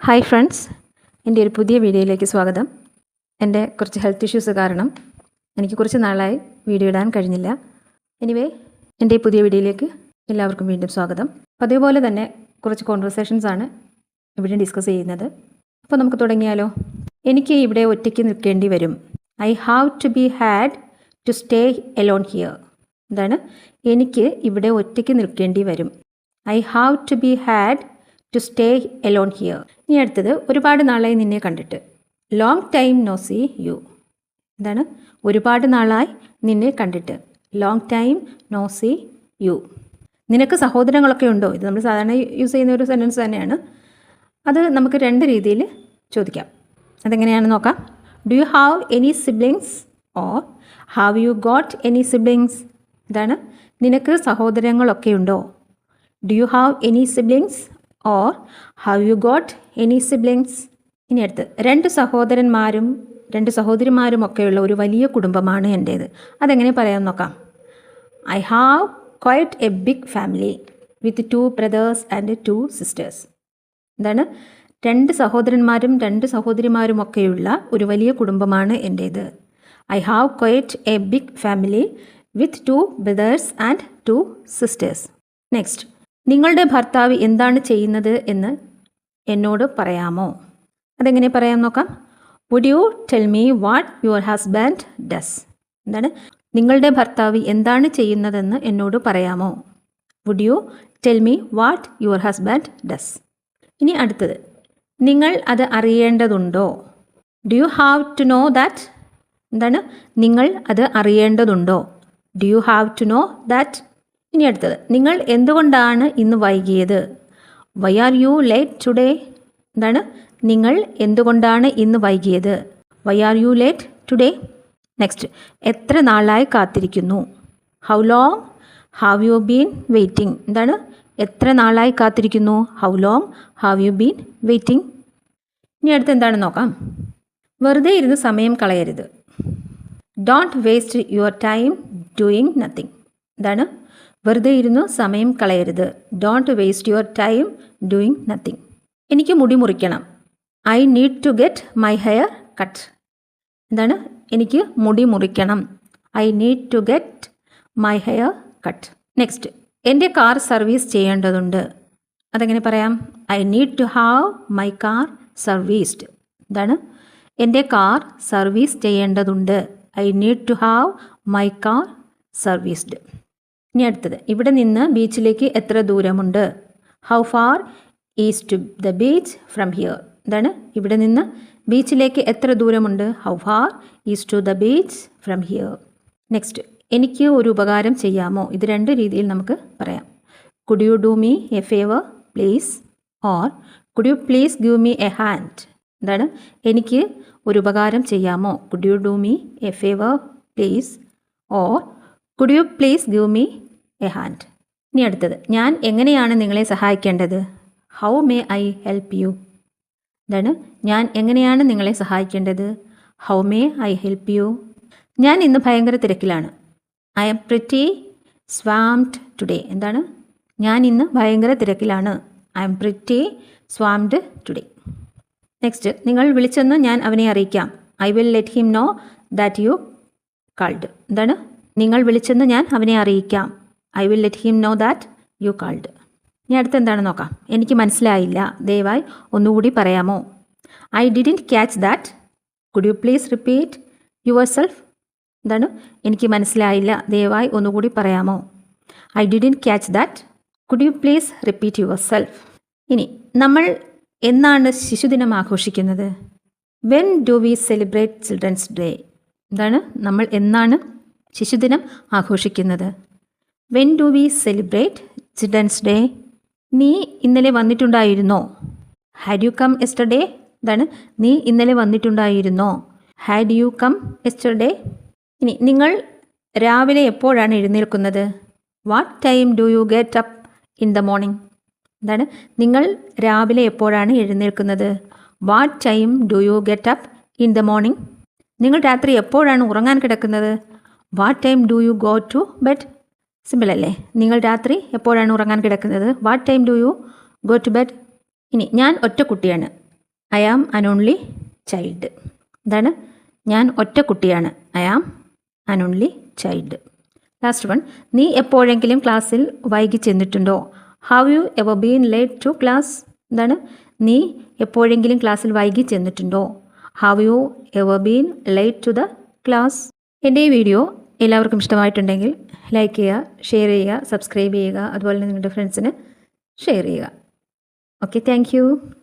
Hi friends, എൻ്റെ ഒരു പുതിയ വീഡിയോയിലേക്ക് സ്വാഗതം. എൻ്റെ കുറച്ച് ഹെൽത്ത് ഇഷ്യൂസ് കാരണം എനിക്ക് കുറച്ച് നാളായി വീഡിയോ ഇടാൻ കഴിഞ്ഞില്ല. എനിവേ, എൻ്റെ ഈ പുതിയ വീഡിയോയിലേക്ക് എല്ലാവർക്കും വീണ്ടും സ്വാഗതം. അതേപോലെ തന്നെ കുറച്ച് കോൺവെർസേഷൻസാണ് ഇവിടെ ഡിസ്കസ് ചെയ്യുന്നത്. അപ്പോൾ നമുക്ക് തുടങ്ങിയാലോ. എനിക്ക് ഇവിടെ ഒറ്റയ്ക്ക് നിൽക്കേണ്ടി വരും. I have to be had to stay alone here. എന്താണ്? എനിക്ക് ഇവിടെ ഒറ്റയ്ക്ക് നിൽക്കേണ്ടി വരും. I have to be had to stay alone here. ഇനി അടുത്തത്, ഒരുപാട് നാളായി നിന്നെ കണ്ടിട്ട്. Long time no see you. എന്താണ്? ഒരുപാട് നാളായി നിന്നെ കണ്ടിട്ട്. Long time no see you. നിനക്ക് സഹോദരങ്ങളൊക്കെ ഉണ്ടോ? ഇത് നമ്മൾ സാധാരണ യൂസ് ചെയ്യുന്ന ഒരു സെൻറ്റൻസ് തന്നെയാണ്. അത് നമുക്ക് രണ്ട് രീതിയിൽ ചോദിക്കാം. അതെങ്ങനെയാണെന്ന് നോക്കാം. Do you have any siblings or have you got any siblings? ഇതാണ്, നിനക്ക് സഹോദരങ്ങളൊക്കെ ഉണ്ടോ? Do you have any siblings or have you got any siblings? ഇനി അടുത്ത്, രണ്ട് സഹോദരന്മാരും രണ്ട് സഹോദരിമാരും ഒക്കെയുള്ള ഒരു വലിയ കുടുംബമാണ് എൻ്റേത്. അതെങ്ങനെ പറയാൻ നോക്കാം. I have quite a big family with 2 brothers and 2 sisters. എന്താണ്? രണ്ട് സഹോദരന്മാരും രണ്ട് സഹോദരിമാരും ഒക്കെയുള്ള ഒരു വലിയ കുടുംബമാണ് എൻ്റേത്. I have quite a big family with 2 brothers and 2 sisters. Next, നിങ്ങളുടെ ഭർത്താവ് എന്താണ് ചെയ്യുന്നത് എന്ന് എന്നോട് പറയാമോ? അതെങ്ങനെ പറയാൻ നോക്കാം. Would you tell me what your husband does? എന്താണ്? നിങ്ങളുടെ ഭർത്താവ് എന്താണ് ചെയ്യുന്നതെന്ന് എന്നോട് പറയാമോ? Would you tell me what your husband does? ഇനി അടുത്തത്, നിങ്ങൾ അത് അറിയേണ്ടതുണ്ടോ? Do you have to know that? എന്താണ്? നിങ്ങൾ അത് അറിയേണ്ടതുണ്ടോ? Do you have to know that? ഇനി അടുത്തത്, നിങ്ങൾ എന്തുകൊണ്ടാണ് ഇന്ന് വൈകിയത്? Why are you late today? എന്താണ്? നിങ്ങൾ എന്തുകൊണ്ടാണ് ഇന്ന് വൈകിയത്? Why are you late today? Next, എത്ര നാളായി കാത്തിരിക്കുന്നു? How long have you been waiting? എന്താണ്? എത്ര നാളായി കാത്തിരിക്കുന്നു? How long have you been waiting? ഇനി അടുത്ത് എന്താണെന്ന് നോക്കാം. വെറുതെ ഇരുന്ന് സമയം കളയരുത്. Don't waste your time doing nothing. എന്താണ്? വെറുതെ ഇരുന്ന് സമയം കളയരുത്. Don't waste your time doing nothing. എനിക്ക് മുടി മുറിക്കണം. I need to get my hair cut. എന്താണ്? എനിക്ക് മുടി മുറിക്കണം. I need to get my hair cut. Next, എൻ്റെ കാർ സർവീസ് ചെയ്യേണ്ടതുണ്ട്. അതെങ്ങനെ പറയാം? I need to have my car serviced. എന്താണ്? എൻ്റെ കാർ സർവീസ് ചെയ്യേണ്ടതുണ്ട്. I need to have my car serviced. ഇനി അടുത്തത്, ഇവിടെ നിന്ന് ബീച്ചിലേക്ക് എത്ര ദൂരമുണ്ട്? How far is to the beach from here? എന്താണ്? ഇവിടെ നിന്ന് ബീച്ചിലേക്ക് എത്ര ദൂരമുണ്ട്? How far is to the beach from here. Next, എനിക്ക് ഒരു ഉപകാരം ചെയ്യാമോ? ഇത് രണ്ട് രീതിയിൽ നമുക്ക് പറയാം. Could you do me a favour please? Or could you please give me a hand? എന്താണ്? എനിക്ക് ഒരു ഉപകാരം ചെയ്യാമോ? Could you do me a favour please? Or could you please give me a hand? ഇനി അടുത്തത്, ഞാൻ എങ്ങനെയാണ് നിങ്ങളെ സഹായിക്കേണ്ടത്? How may I help you? എന്താണ്? ഞാൻ എങ്ങനെയാണ് നിങ്ങളെ സഹായിക്കേണ്ടത്? How may I help you? ഞാൻ ഇന്ന് ഭയങ്കര തിരക്കിലാണ്. I'm pretty swamped today. എന്താണ്? ഞാൻ ഇന്ന് ഭയങ്കര തിരക്കിലാണ്. I'm pretty swamped today. Next, നിങ്ങൾ വിളിച്ചെന്ന് ഞാൻ അവനെ അറിയിക്കാം. I will let him know that you called. എന്താണ്? നിങ്ങൾ വിളിച്ചെന്ന് ഞാൻ അവനെ അറിയിക്കാം. I will let him know that you called. ഇനി അടുത്ത് എന്താണെന്ന് നോക്കാം. എനിക്ക് മനസ്സിലായില്ല, ദയവായി ഒന്നുകൂടി പറയാമോ? I didn't catch that. Could you please repeat your self? എന്താണ്? എനിക്ക് മനസ്സിലായില്ല, ദയവായി ഒന്നുകൂടി പറയാമോ? I didn't catch that. Could you please repeat your self. ഇനി നമ്മൾ എന്നാണ് ശിശുദിനം ആഘോഷിക്കുന്നത്? When do we celebrate children's day? എന്താണ്? നമ്മൾ എന്നാണ് ശിശുദിനം ആഘോഷിക്കുന്നത്? When do we celebrate children's day? നീ ഇന്നലെ വന്നിട്ടുണ്ടായിരുന്നോ? Had you come yesterday? എന്താണ്? നീ ഇന്നലെ വന്നിട്ടുണ്ടായിരുന്നോ? Had you come yesterday? ഇനി, നിങ്ങൾ രാവിലെ എപ്പോഴാണ് എഴുന്നേൽക്കുന്നത്? What time do you get up in the morning? എന്താണ്? നിങ്ങൾ രാവിലെ എപ്പോഴാണ് എഴുന്നേൽക്കുന്നത്? What time do you get up in the morning? നിങ്ങൾ രാത്രി എപ്പോഴാണ് ഉറങ്ങാൻ കിടക്കുന്നത്? What time do you go to bed? Simple അല്ലേ? നിങ്ങൾ രാത്രി എപ്പോഴാണ് ഉറങ്ങാൻ കിടക്കുന്നത്? What time do you go to bed? ഇനി, ഞാൻ ഒറ്റ കുട്ടിയാണ്. ഐ ആം അൻ ഓൺലി ചൈൽഡ്. എന്താണ്? ഞാൻ ഒറ്റ കുട്ടിയാണ്. ഐ ആം അൻ ഓൺലി ചൈൽഡ്. ലാസ്റ്റ് വൺ, നീ എപ്പോഴെങ്കിലും ക്ലാസ്സിൽ വൈകി ചെന്നിട്ടുണ്ടോ? Have you ever been late to class? എന്താണ്? നീ എപ്പോഴെങ്കിലും ക്ലാസ്സിൽ വൈകി ചെന്നിട്ടുണ്ടോ? Have you ever been late to the class? എൻ്റെ ഈ വീഡിയോ എല്ലാവർക്കും ഇഷ്ടമായിട്ടുണ്ടെങ്കിൽ ലൈക്ക് ചെയ്യുക, ഷെയർ ചെയ്യുക, സബ്സ്ക്രൈബ് ചെയ്യുക, അതുപോലെ നിങ്ങളുടെ ഫ്രണ്ട്സിന് ഷെയർ ചെയ്യുക. Okay, thank you.